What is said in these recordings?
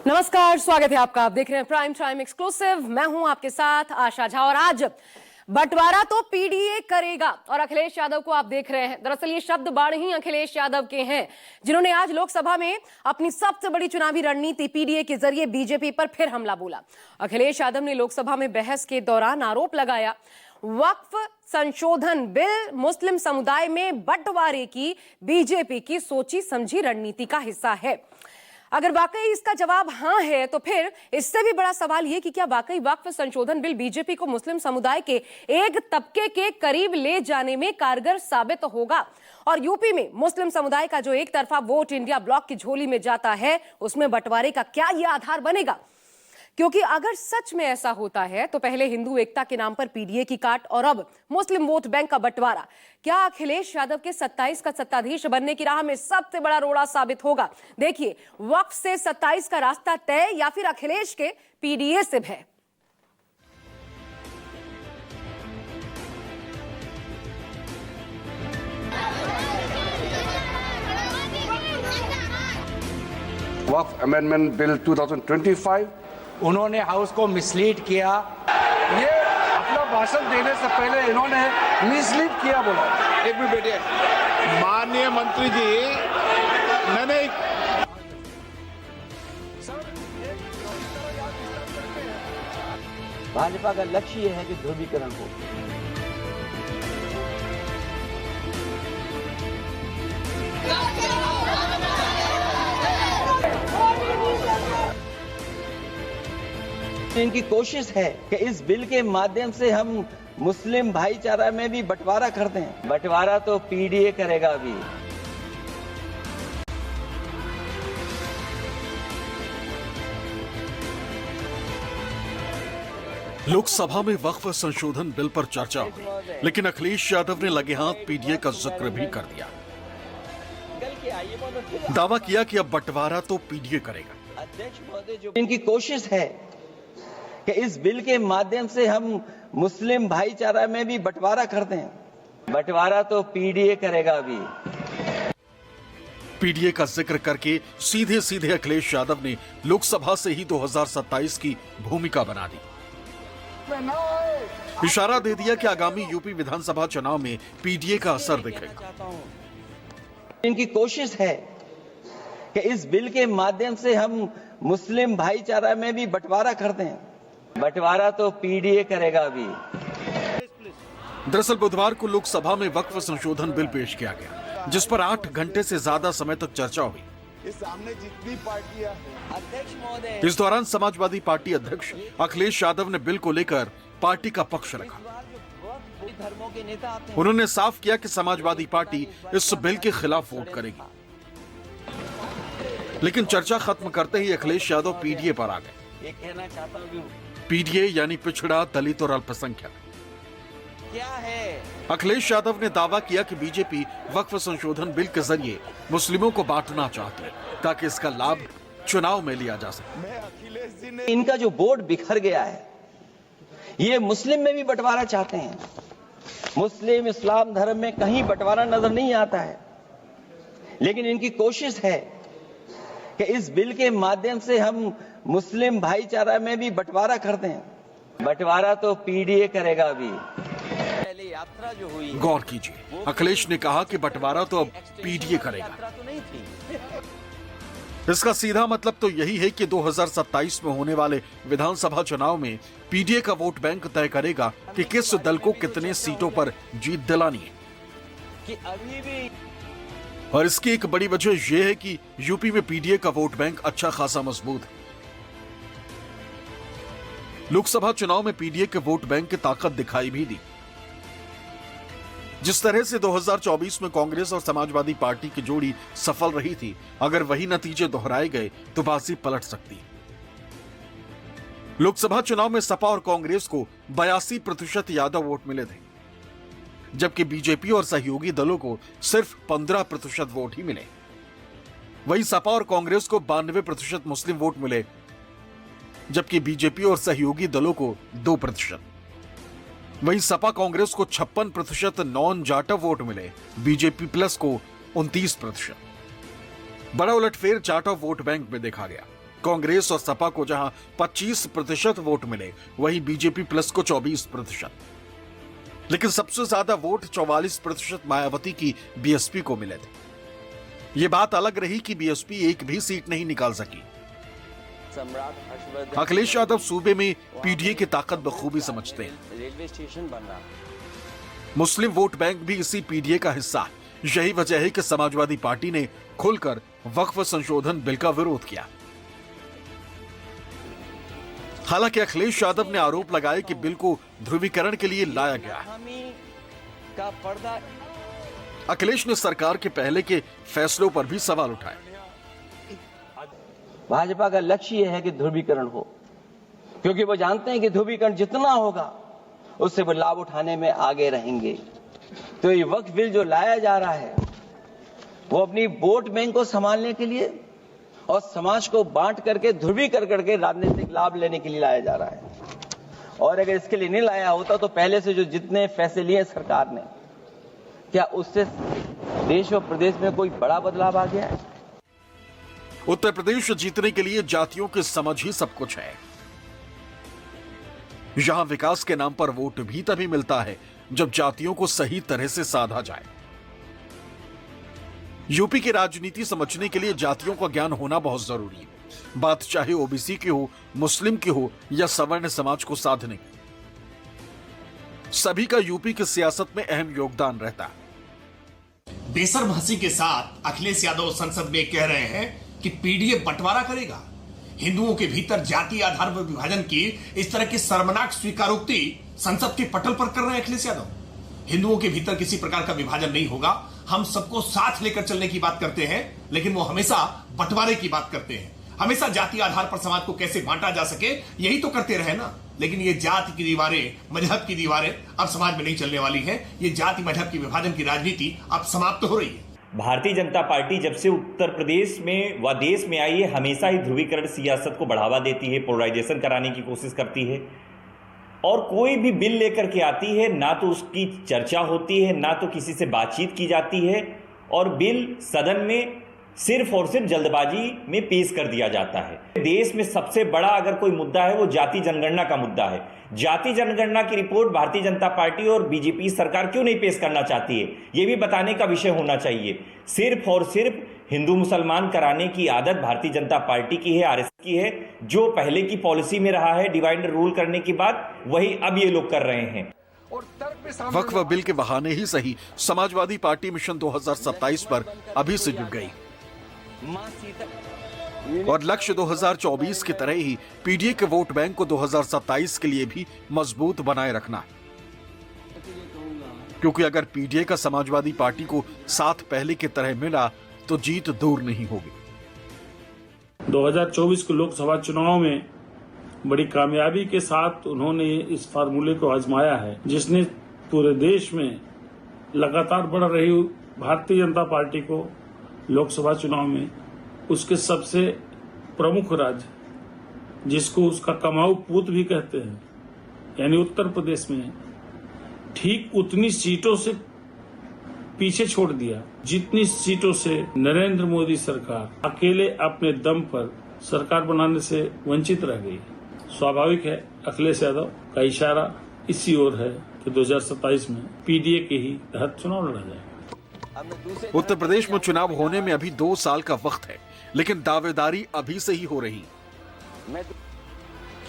नमस्कार, स्वागत है आपका। आप देख रहे हैं प्राइम टाइम एक्सक्लूसिव। मैं हूं आपके साथ आशा झा और आज बंटवारा तो पीडीए करेगा और अखिलेश यादव को आप देख रहे हैं। दरअसल ये शब्द बाण ही अखिलेश यादव के हैं, जिन्होंने आज लोकसभा में अपनी सबसे बड़ी चुनावी रणनीति पीडीए के जरिए बीजेपी पर फिर हमला बोला। अखिलेश यादव ने लोकसभा में बहस के दौरान आरोप लगाया, वक्फ संशोधन बिल मुस्लिम समुदाय में बंटवारे की बीजेपी की सोची समझी रणनीति का हिस्सा है। अगर वाकई इसका जवाब हां है तो फिर इससे भी बड़ा सवाल यह कि क्या वाकई वक्फ संशोधन बिल बीजेपी को मुस्लिम समुदाय के एक तबके के करीब ले जाने में कारगर साबित होगा और यूपी में मुस्लिम समुदाय का जो एक तरफा वोट इंडिया ब्लॉक की झोली में जाता है उसमें बंटवारे का क्या यह आधार बनेगा? क्योंकि अगर सच में ऐसा होता है तो पहले हिंदू एकता के नाम पर पीडीए की काट और अब मुस्लिम वोट बैंक का बंटवारा क्या अखिलेश यादव के 27 का सत्ताधीश बनने की राह में सबसे बड़ा रोड़ा साबित होगा? देखिए, वक्फ से 27 का रास्ता तय या फिर अखिलेश के पीडीए से है। वक्फ अमेंडमेंट बिल 2025 उन्होंने हाउस को मिसलीड किया। ये अपना भाषण देने से पहले इन्होंने मिसलीड किया बोला। एक मिनट बैठिए। माननीय मंत्री जी, मैंने भाजपा का लक्ष्य यह है कि ध्रुवीकरण हो। इनकी कोशिश है कि इस बिल के माध्यम से हम मुस्लिम भाईचारा में भी बंटवारा करते हैं। बंटवारा तो पीडीए करेगा अभी। लोकसभा में वक्फ संशोधन बिल पर चर्चा हुई, लेकिन अखिलेश यादव ने लगे हाथ पीडीए का जिक्र भी कर दिया। दावा किया कि अब बंटवारा तो पीडीए करेगा। अध्यक्ष महोदय, इनकी कोशिश है कि इस बिल के माध्यम से हम मुस्लिम भाईचारा में भी बंटवारा करते हैं। बंटवारा तो पीडीए करेगा अभी। पीडीए का जिक्र करके सीधे सीधे अखिलेश यादव ने लोकसभा से ही 2027 की भूमिका बना दी। इशारा दे दिया कि आगामी यूपी विधानसभा चुनाव में पीडीए का असर दिखेगा। इनकी कोशिश है कि इस बिल के माध्यम से हम मुस्लिम भाईचारा में भी बंटवारा करते हैं। बंटवारा तो पीडीए करेगा अभी। दरअसल बुधवार को लोकसभा में वक्फ संशोधन बिल पेश किया गया, जिस पर 8 घंटे से ज्यादा समय तक चर्चा हुई। सामने जितनी पार्टियां अध्यक्ष महोदय, इस दौरान समाजवादी पार्टी अध्यक्ष अखिलेश यादव ने बिल को लेकर पार्टी का पक्ष रखा। धर्मों के नेता आते हैं। उन्होंने साफ किया कि समाजवादी पार्टी इस बिल के खिलाफ वोट करेगी, लेकिन चर्चा खत्म करते ही अखिलेश यादव पीडीए पर आ गए। ये कहना चाहता हूं पीडीए यानी पिछड़ा, दलित और अल्पसंख्यक क्या है। अखिलेश यादव ने दावा किया कि बीजेपी वक्फ संशोधन बिल के जरिए मुस्लिमों को बांटना चाहती है ताकि इसका लाभ चुनाव में लिया जा सके। इनका जो वोट बिखर गया है, ये मुस्लिम में भी बंटवारा चाहते हैं। मुस्लिम इस्लाम धर्म में कहीं बंटवारा नजर नहीं आता है, लेकिन इनकी कोशिश है कि इस बिल के माध्यम से हम मुस्लिम भाईचारा में भी बंटवारा करते हैं। बंटवारा तो पीडीए करेगा अभी। पहले यात्रा जो हुई, गौर कीजिए, अखिलेश ने कहा कि बंटवारा तो अब पीडीए करेगा। यात्रा तो नहीं थी। इसका सीधा मतलब तो यही है कि 2027 में होने वाले विधानसभा चुनाव में पीडीए का वोट बैंक तय करेगा कि किस दल को कितने सीटों पर जीत दिलानी है। कि अभी भी और इसकी एक बड़ी वजह यह है कि यूपी में पीडीए का वोट बैंक अच्छा खासा मजबूत है। लोकसभा चुनाव में पीडीए के वोट बैंक की ताकत दिखाई भी दी। जिस तरह से 2024 में कांग्रेस और समाजवादी पार्टी की जोड़ी सफल रही थी, अगर वही नतीजे दोहराए गए तो बाजी पलट सकती है। लोकसभा चुनाव में सपा और कांग्रेस को 82% यादव वोट मिले थे, जबकि बीजेपी और सहयोगी दलों को सिर्फ 15% वोट ही मिले। वहीं सपा और कांग्रेस को 92% मुस्लिम वोट मिले, जबकि बीजेपी और सहयोगी दलों को 2%। वहीं सपा कांग्रेस को 56% नॉन जाटव वोट मिले, बीजेपी प्लस को 29%। बड़ा उलटफेर जाटव वोट बैंक में देखा गया। कांग्रेस और सपा को जहां 25% वोट मिले, वहीं बीजेपी प्लस को 24%। लेकिन सबसे ज्यादा वोट 44% मायावती की बीएसपी को मिले थे। ये बात अलग रही कि बीएसपी एक भी सीट नहीं निकाल सकी। अखिलेश यादव सूबे में पीडीए की ताकत बखूबी समझते हैं। रेलवे स्टेशन बन रहा, मुस्लिम वोट बैंक भी इसी पीडीए का हिस्सा है। यही वजह है कि समाजवादी पार्टी ने खुलकर वक्फ संशोधन बिल का विरोध किया। हालांकि अखिलेश यादव ने आरोप लगाया कि बिल को ध्रुवीकरण के लिए लाया गया है। का पर्दा अखिलेश ने सरकार के पहले के फैसलों पर भी सवाल उठाए। भाजपा का लक्ष्य यह है कि ध्रुवीकरण हो, क्योंकि वो जानते हैं कि ध्रुवीकरण जितना होगा उससे वो लाभ उठाने में आगे रहेंगे। तो ये वक्फ बिल जो लाया जा रहा है वो अपनी वोट बैंक को संभालने के लिए और समाज को बांट करके ध्रुवीकरण राजनीतिक लाभ लेने के लिए लाया जा रहा है। और अगर इसके लिए नहीं लाया होता तो पहले से जो जितने फैसले लिए सरकार ने, क्या उससे देश और प्रदेश में कोई बड़ा बदलाव आ गया है? उत्तर प्रदेश जीतने के लिए जातियों की समझ ही सब कुछ है। यहां विकास के नाम पर वोट भी तभी मिलता है जब जातियों को सही तरह से साधा जाए। यूपी की राजनीति समझने के लिए जातियों का ज्ञान होना बहुत जरूरी है। बात चाहे ओबीसी की हो, मुस्लिम की हो या सवर्ण समाज को साधने की, सभी का यूपी की सियासत में अहम योगदान रहता है। बेशर्म हंसी के साथ अखिलेश यादव संसद में कह रहे हैं कि पीडीए बंटवारा करेगा। हिंदुओं के भीतर जाति आधार पर विभाजन की इस तरह की शर्मनाक स्वीकारोक्ति संसद के पटल पर कर रहे हैं अखिलेश यादव। हिंदुओं के भीतर किसी प्रकार का विभाजन नहीं होगा, हम सबको साथ लेकर चलने की बात करते हैं, लेकिन वो हमेशा बंटवारे की बात करते हैं। हमेशा जाति आधार पर समाज को कैसे बांटा जा सके यही तो करते रहे ना। लेकिन ये जाति की दीवारें, मजहब की दीवारें अब समाज में नहीं चलने वाली है। ये जाति मजहब की विभाजन की राजनीति अब समाप्त हो रही है। भारतीय जनता पार्टी जब से उत्तर प्रदेश में व देश में आई है, हमेशा ही ध्रुवीकरण सियासत को बढ़ावा देती है, पोलराइजेशन कराने की कोशिश करती है। और कोई भी बिल लेकर के आती है, ना तो उसकी चर्चा होती है, ना तो किसी से बातचीत की जाती है, और बिल सदन में सिर्फ और सिर्फ जल्दबाजी में पेश कर दिया जाता है। देश में सबसे बड़ा अगर कोई मुद्दा है वो जाति जनगणना का मुद्दा है। जाति जनगणना की रिपोर्ट भारतीय जनता पार्टी और बीजेपी सरकार क्यों नहीं पेश करना चाहती है, ये भी बताने का विषय होना चाहिए। सिर्फ और सिर्फ हिंदू मुसलमान कराने की आदत भारतीय जनता पार्टी की है, आरएसएस की है। जो पहले की पॉलिसी में रहा है डिवाइड एंड रूल करने की बात, वही अब ये लोग कर रहे हैं। वक्फ बिल के बहाने ही सही समाजवादी पार्टी मिशन 2027 पर अभी से जुट गई और लक्ष्य 2024 की तरह ही पीडीए के वोट बैंक को 2027 के लिए भी मजबूत बनाए रखना है। क्योंकि अगर पीडीए का समाजवादी पार्टी को साथ पहले की तरह मिला तो जीत दूर नहीं होगी। 2024 के लोकसभा चुनाव में बड़ी कामयाबी के साथ उन्होंने इस फार्मूले को आजमाया है, जिसने पूरे देश में लगातार बढ़ रही भारतीय जनता पार्टी को लोकसभा चुनाव में उसके सबसे प्रमुख राज्य, जिसको उसका कमाऊ पूत भी कहते हैं, यानी उत्तर प्रदेश में ठीक उतनी सीटों से पीछे छोड़ दिया जितनी सीटों से नरेंद्र मोदी सरकार अकेले अपने दम पर सरकार बनाने से वंचित रह गई। स्वाभाविक है अखिलेश यादव का इशारा इसी ओर है कि 2027 में पीडीए के ही तहत चुनाव लड़ा जाएगा। उत्तर प्रदेश में चुनाव होने में अभी 2 साल का वक्त है, लेकिन दावेदारी अभी से ही हो रही।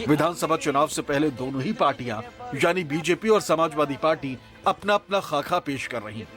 विधानसभा चुनाव से पहले दोनों ही पार्टियां यानी बीजेपी और समाजवादी पार्टी अपना अपना खाका पेश कर रही हैं,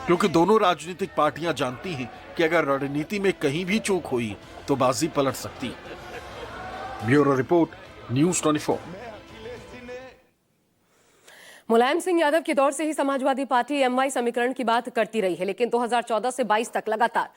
क्योंकि दोनों राजनीतिक पार्टियां जानती हैं कि अगर रणनीति में कहीं भी चूक हुई तो बाजी पलट सकती है। Bureau report, news 24। Mulayam Singh Yadav के दौर से ही समाजवादी पार्टी एमवाई समीकरण की बात करती रही है, लेकिन 2014 से 22 तक लगातार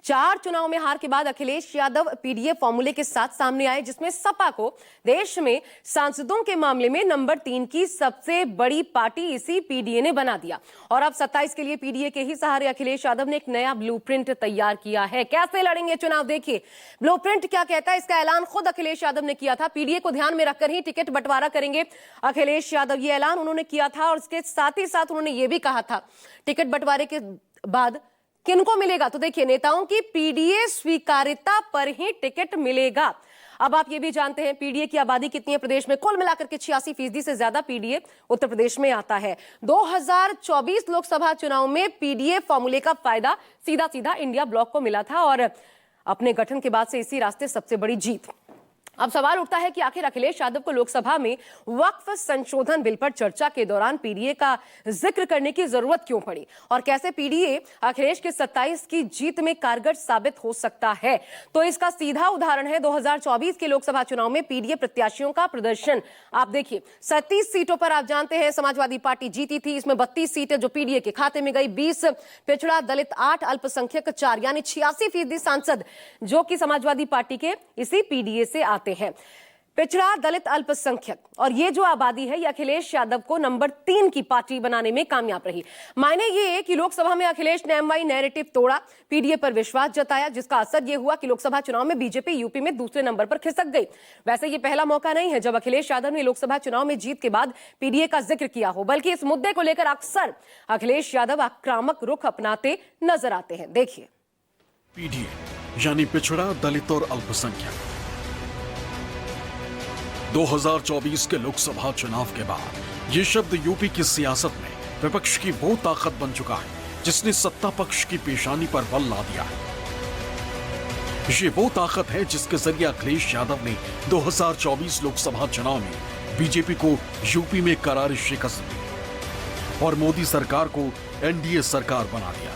4 चुनाव में हार के बाद अखिलेश यादव पीडीए फॉर्मूले के साथ सामने आए, जिसमें सपा को देश में सांसदों के मामले में नंबर 3 की सबसे बड़ी पार्टी इसी पीडीए ने बना दिया। और अब 27 के लिए पीडीए के ही सहारे अखिलेश यादव ने एक नया ब्लूप्रिंट तैयार किया है। कैसे लड़ेंगे चुनाव, देखिए ब्लूप्रिंट क्या कहता है। इसका ऐलान खुद अखिलेश यादव ने किया था। पीडीए को ध्यान में रखकर ही टिकट बंटवारा करेंगे अखिलेश यादव, ये ऐलान उन्होंने किया था। और इसके साथ ही साथ उन्होंने ये भी कहा था टिकट बंटवारे के बाद किनको मिलेगा? तो देखिए, नेताओं की पीडीए स्वीकार्यता पर ही टिकट मिलेगा। अब आप ये भी जानते हैं पीडीए की आबादी कितनी है प्रदेश में? कुल मिलाकर के 86% से ज्यादा पीडीए उत्तर प्रदेश में आता है। 2024 लोकसभा चुनाव में पीडीए फॉर्मूले का फायदा सीधा सीधा इंडिया ब्लॉक को मिला था और अपने गठन के बाद से इसी रास्ते सबसे बड़ी जीत। अब सवाल उठता है कि आखिर अखिलेश यादव को लोकसभा में वक्फ संशोधन बिल पर चर्चा के दौरान पीडीए का जिक्र करने की जरूरत क्यों पड़ी और कैसे पीडीए अखिलेश के 27 की जीत में कारगर साबित हो सकता है? तो इसका सीधा उदाहरण है 2024 के लोकसभा चुनाव में पीडीए प्रत्याशियों का प्रदर्शन। आप देखिए, 37 सीटों पर आप जानते हैं समाजवादी पार्टी जीती थी। इसमें 32 सीटें जो पीडीए के खाते में गई, 20 पिछड़ा दलित, 8 अल्पसंख्यक, 4 यानी 86% सांसद जो कि समाजवादी पार्टी के इसी पीडीए से आते हैं। पिछड़ा दलित अल्पसंख्यक और ये जो आबादी है ये अखिलेश यादव को नंबर 3 की पार्टी बनाने में कामयाब रही। मायने ये कि लोकसभा में अखिलेश ने एमवाई नैरेटिव तोड़ा, पीडीए पर विश्वास जताया, जिसका असर ये हुआ कि लोकसभा चुनाव में बीजेपी यूपी में दूसरे नंबर पर खिसक गई। वैसे ये पहला मौका नहीं है जब अखिलेश यादव ने लोकसभा चुनाव में जीत के बाद पीडीए का जिक्र किया हो, बल्कि इस मुद्दे को लेकर अक्सर अखिलेश यादव आक्रामक रुख अपनाते नजर आते हैं। देखिए, पीडीए यानी पिछड़ा दलित और अल्पसंख्यक 2024 के लोकसभा चुनाव के बाद ये शब्द यूपी की सियासत में विपक्ष की वो ताकत बन चुका है जिसने सत्ता पक्ष की पेशानी पर बल ला दिया है। ये वो ताकत है जिसके जरिए अखिलेश यादव ने 2024 लोकसभा चुनाव में बीजेपी को यूपी में करारी शिकस्त दी और मोदी सरकार को एनडीए सरकार बना दिया।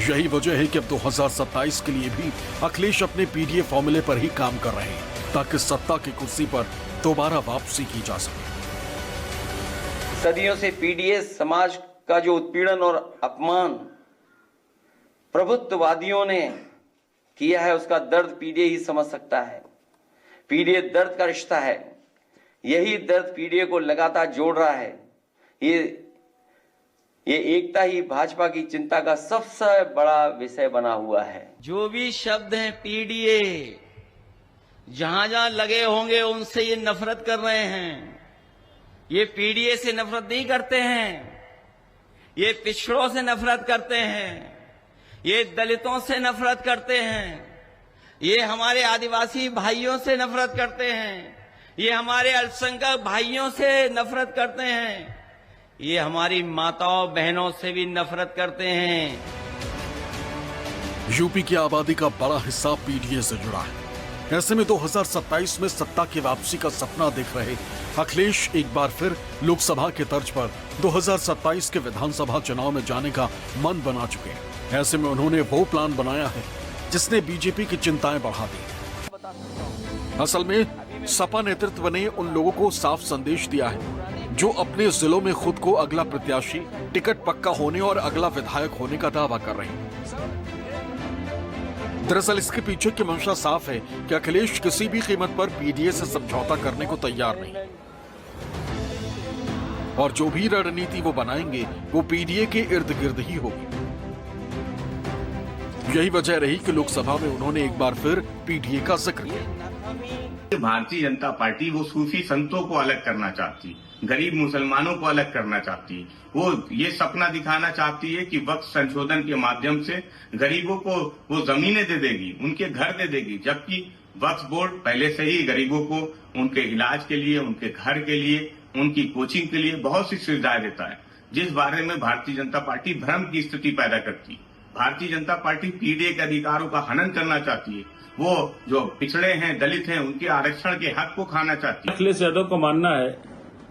यही वजह है कि अब 2027 के लिए भी अखिलेश अपने पीडीए फॉर्मूले पर ही काम कर रहे हैं ताकि सत्ता की कुर्सी पर दोबारा वापसी की जा सके। सदियों से पीडीए समाज का जो उत्पीड़न और अपमान प्रभुत्ववादियों ने किया है उसका दर्द पीडीए ही समझ सकता है। पीडीए दर्द का रिश्ता है, यही दर्द पीडीए को लगातार जोड़ रहा है। ये एकता ही भाजपा की चिंता का सबसे बड़ा विषय बना हुआ है। जो भी शब्द हैं पीडीए, जहां जहां लगे होंगे उनसे ये नफरत कर रहे हैं। ये पीडीए से नफरत नहीं करते हैं, ये पिछड़ों से नफरत करते हैं, ये दलितों से नफरत करते हैं, ये हमारे आदिवासी भाइयों से नफरत करते हैं, ये हमारे अल्पसंख्यक भाइयों से नफरत करते हैं, ये हमारी माताओं बहनों से भी नफरत करते हैं। यूपी की आबादी का बड़ा हिस्सा पीडीए से जुड़ा है। ऐसे में 2027 में सत्ता की वापसी का सपना देख रहे अखिलेश एक बार फिर लोकसभा के तर्ज पर 2027 के विधानसभा चुनाव में जाने का मन बना चुके हैं। ऐसे में उन्होंने वो प्लान बनाया है जिसने बीजेपी की चिंताएं बढ़ा दी। असल में सपा नेतृत्व ने उन लोगों को साफ संदेश दिया है जो अपने जिलों में खुद को अगला प्रत्याशी, टिकट पक्का होने और अगला विधायक होने का दावा कर रहे हैं। दरअसल इसके पीछे की मंशा साफ है कि अखिलेश किसी भी कीमत पर पीडीए से समझौता करने को तैयार नहीं और जो भी रणनीति वो बनाएंगे वो पीडीए के इर्द गिर्द ही होगी। यही वजह रही कि लोकसभा में उन्होंने एक बार फिर पीडीए का जिक्र किया। भारतीय जनता पार्टी वो सूफी संतों को अलग करना चाहती, गरीब मुसलमानों को अलग करना चाहती, वो ये सपना दिखाना चाहती है कि वक्फ संशोधन के माध्यम से गरीबों को वो जमीनें दे देगी, उनके घर दे देगी, जबकि वक्फ बोर्ड पहले से ही गरीबों को उनके इलाज के लिए, उनके घर के लिए, उनकी कोचिंग के लिए बहुत सी सुविधाएं देता है, जिस बारे में भारतीय जनता पार्टी भ्रम की स्थिति पैदा करती। भारतीय जनता पार्टी पीडीए के अधिकारों का हनन करना चाहती है, वो जो पिछड़े हैं, दलित हैं, उनके आरक्षण के हक को खाना चाहती है। अखिलेश यादव का मानना है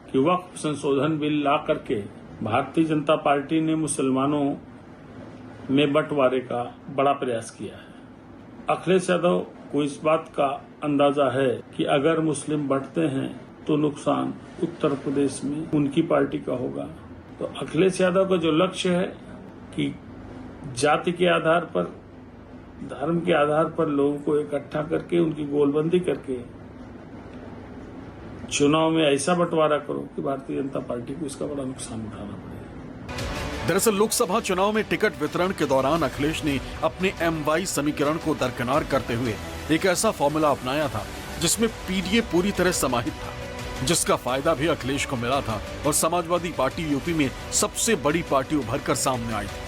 कि वक्फ संशोधन बिल ला करके भारतीय जनता पार्टी ने मुसलमानों में बंटवारे का बड़ा प्रयास किया है। अखिलेश यादव को इस बात का अंदाजा है कि अगर मुस्लिम बढ़ते हैं तो नुकसान उत्तर प्रदेश में उनकी पार्टी का होगा। तो अखिलेश यादव का जो लक्ष्य है कि जाति के आधार पर, धर्म के आधार पर लोगों को इकट्ठा करके उनकी गोलबंदी करके चुनाव में ऐसा बंटवारा करो कि भारतीय जनता पार्टी को इसका बड़ा नुकसान उठाना पड़ेगा। दरअसल लोकसभा चुनाव में टिकट वितरण के दौरान अखिलेश ने अपने एमवाई समीकरण को दरकिनार करते हुए एक ऐसा फॉर्मूला अपनाया था जिसमें पीडीए पूरी तरह समाहित था, जिसका फायदा भी अखिलेश को मिला था और समाजवादी पार्टी यूपी में सबसे बड़ी पार्टी उभर कर सामने आई थी।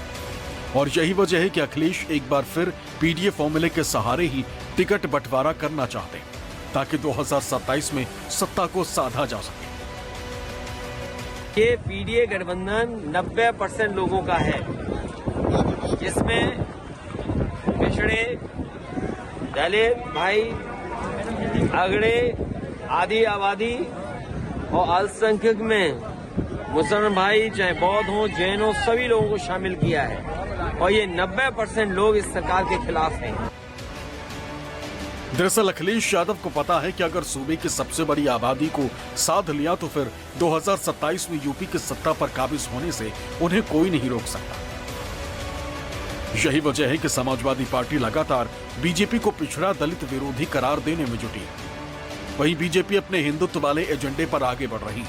और यही वजह है कि अखिलेश एक बार फिर पीडीए फॉर्मूले के सहारे ही टिकट बंटवारा करना चाहते हैं, ताकि 2027 में सत्ता को साधा जा सके। ये पीडीए गठबंधन 90% लोगों का है, जिसमें पिछड़े, दलित भाई, अगड़े, आदि आबादी और अल्पसंख्यक में मुसलमान भाई, चाहे बौद्ध हो, जैन हो, सभी लोगों को शामिल किया है और ये 90% लोग इस सरकार के खिलाफ हैं। दरअसल अखिलेश यादव को पता है कि अगर सूबे की सबसे बड़ी आबादी को साध लिया तो फिर 2027 में यूपी की सत्ता पर काबिज होने से उन्हें कोई नहीं रोक सकता। यही वजह है कि समाजवादी पार्टी लगातार बीजेपी को पिछड़ा दलित विरोधी करार देने में जुटी। वहीं बीजेपी अपने हिंदुत्व वाले एजेंडे पर आगे बढ़ रही है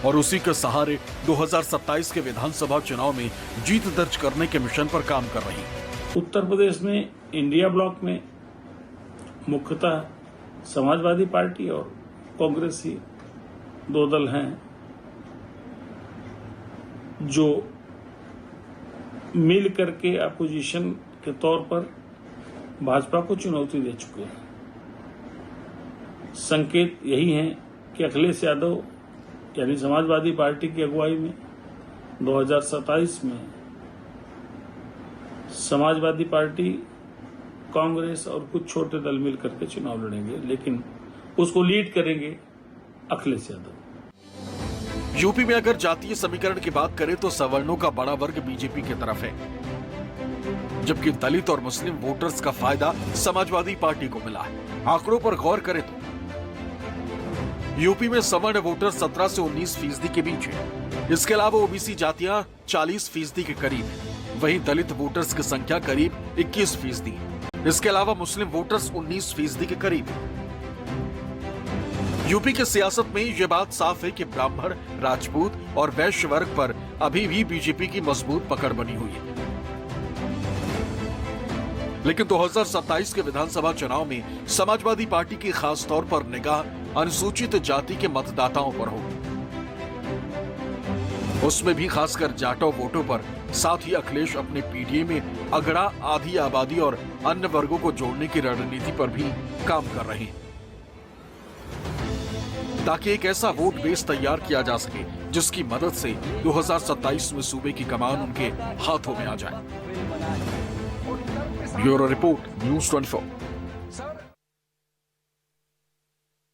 और उसी के सहारे 2027 के विधानसभा चुनाव में जीत दर्ज करने के मिशन पर काम कर रही है। उत्तर प्रदेश में इंडिया ब्लॉक में मुख्यतः समाजवादी पार्टी और कांग्रेस ही दो दल हैं जो मिल करके अपोजिशन के तौर पर भाजपा को चुनौती दे चुके हैं। संकेत यही है कि अखिलेश यादव यानी समाजवादी पार्टी की अगुवाई में 2027 में समाजवादी पार्टी, कांग्रेस और कुछ छोटे दल मिलकर के चुनाव लड़ेंगे, लेकिन उसको लीड करेंगे अखिलेश यादव। यूपी में अगर जातीय समीकरण की बात करें तो सवर्णों का बड़ा वर्ग बीजेपी की तरफ है, जबकि दलित और मुस्लिम वोटर्स का फायदा समाजवादी पार्टी को मिला है। आंकड़ों पर गौर करें तो यूपी में सवर्ण वोटर 17 से 19% के बीच है। इसके अलावा ओबीसी जातियां 40% के करीब है। वहीं दलित वोटर्स की संख्या करीब 21% है। इसके अलावा मुस्लिम वोटर्स 19% के करीब है। यूपी की सियासत में यह बात साफ है कि ब्राह्मण, राजपूत और वैश्य वर्ग पर अभी भी बीजेपी की मजबूत पकड़ बनी हुई है। लेकिन 2027 के विधानसभा चुनाव में समाजवादी पार्टी की खास तौर पर निगाह अनुसूचित जाति के मतदाताओं पर होगी। उसमें भी खासकर जाटो वोटों पर। साथ ही अखिलेश अपने पीडीए में अगड़ा, आधी आबादी और अन्य वर्गों को जोड़ने की रणनीति पर भी काम कर रहे हैं, ताकि एक ऐसा वोट बेस तैयार किया जा सके जिसकी मदद से 2027 में सूबे की कमान उनके हाथों में आ जाए। Bureau report, news 24।